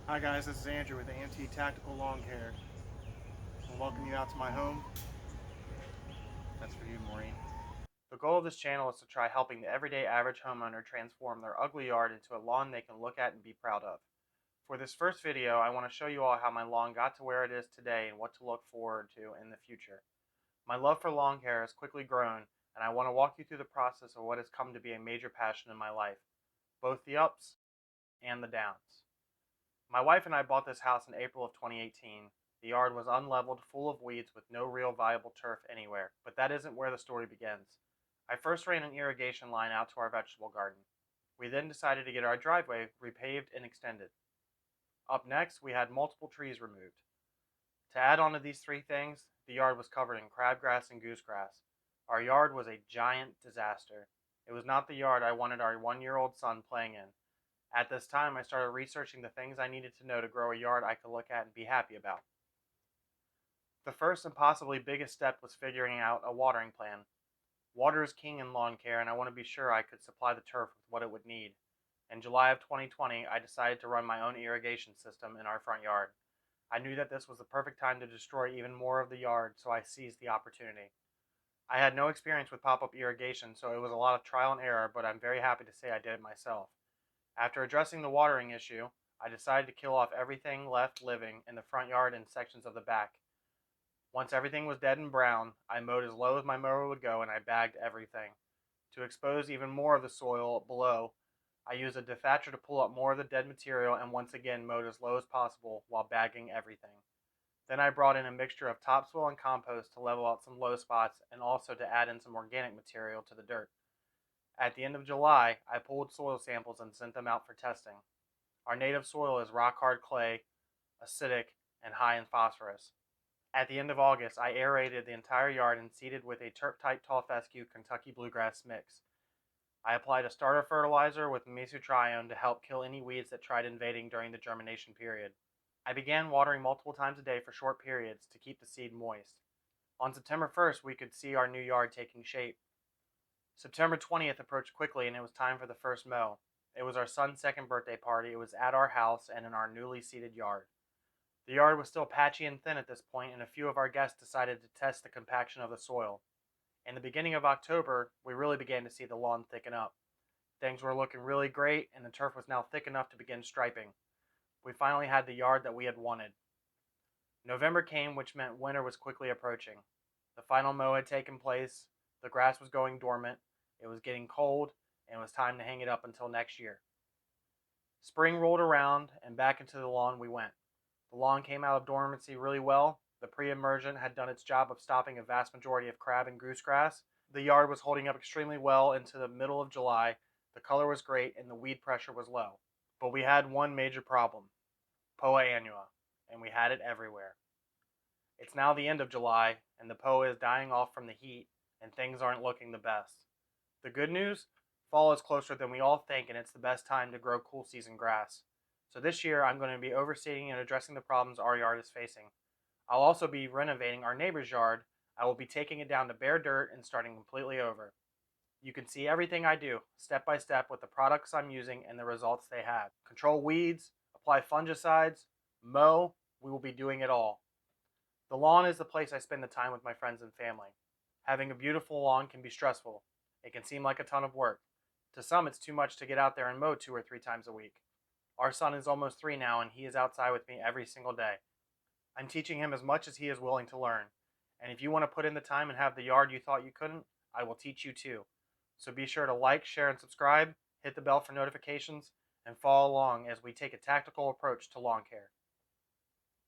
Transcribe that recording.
Hi guys, this is Andrew with AMT Tactical Lawn Care. I welcome you out to my home. That's for you, Maureen. The goal of this channel is to try helping the everyday average homeowner transform their ugly yard into a lawn they can look at and be proud of. For this first video, I want to show you all how my lawn got to where it is today and what to look forward to in the future. My love for lawn care has quickly grown, and I want to walk you through the process of what has come to be a major passion in my life, both the ups and the downs. My wife and I bought this house in April of 2018. The yard was unleveled, full of weeds with no real viable turf anywhere, but that isn't where the story begins. I first ran an irrigation line out to our vegetable garden. We then decided to get our driveway repaved and extended. Up next, we had multiple trees removed. To add on to these three things, the yard was covered in crabgrass and goosegrass. Our yard was a giant disaster. It was not the yard I wanted our 1-year-old son playing in. At this time, I started researching the things I needed to know to grow a yard I could look at and be happy about. The first and possibly biggest step was figuring out a watering plan. Water is king in lawn care, and I want to be sure I could supply the turf with what it would need. In July of 2020, I decided to run my own irrigation system in our front yard. I knew that this was the perfect time to destroy even more of the yard, so I seized the opportunity. I had no experience with pop-up irrigation, so it was a lot of trial and error, but I'm very happy to say I did it myself. After addressing the watering issue, I decided to kill off everything left living in the front yard and sections of the back. Once everything was dead and brown, I mowed as low as my mower would go and I bagged everything. To expose even more of the soil below, I used a dethatcher to pull up more of the dead material and once again mowed as low as possible while bagging everything. Then I brought in a mixture of topsoil and compost to level out some low spots and also to add in some organic material to the dirt. At the end of July, I pulled soil samples and sent them out for testing. Our native soil is rock-hard clay, acidic, and high in phosphorus. At the end of August, I aerated the entire yard and seeded with a turf-type tall fescue Kentucky bluegrass mix. I applied a starter fertilizer with mesotrione to help kill any weeds that tried invading during the germination period. I began watering multiple times a day for short periods to keep the seed moist. On September 1st, we could see our new yard taking shape. September 20th approached quickly and it was time for the first mow. It was our son's second birthday party. It was at our house and in our newly seeded yard. The yard was still patchy and thin at this point, and a few of our guests decided to test the compaction of the soil. In the beginning of October, we really began to see the lawn thicken up. Things were looking really great, and the turf was now thick enough to begin striping. We finally had the yard that we had wanted. November came, which meant winter was quickly approaching. The final mow had taken place, the grass was going dormant, it was getting cold, and it was time to hang it up until next year. Spring rolled around, and back into the lawn we went. The lawn came out of dormancy really well. The pre-emergent had done its job of stopping a vast majority of crab and goosegrass. The yard was holding up extremely well into the middle of July. The color was great and the weed pressure was low. But we had one major problem, Poa annua, and we had it everywhere. It's now the end of July, and the Poa is dying off from the heat, and things aren't looking the best. The good news? Fall is closer than we all think, and it's the best time to grow cool season grass. So this year, I'm going to be overseeing and addressing the problems our yard is facing. I'll also be renovating our neighbor's yard. I will be taking it down to bare dirt and starting completely over. You can see everything I do, step by step, with the products I'm using and the results they have. Control weeds, apply fungicides, mow, we will be doing it all. The lawn is the place I spend the time with my friends and family. Having a beautiful lawn can be stressful. It can seem like a ton of work. To some, it's too much to get out there and mow 2 or 3 times a week. Our son is almost 3 now, and he is outside with me every single day. I'm teaching him as much as he is willing to learn. And if you want to put in the time and have the yard you thought you couldn't, I will teach you too. So be sure to like, share, and subscribe, hit the bell for notifications, and follow along as we take a tactical approach to lawn care.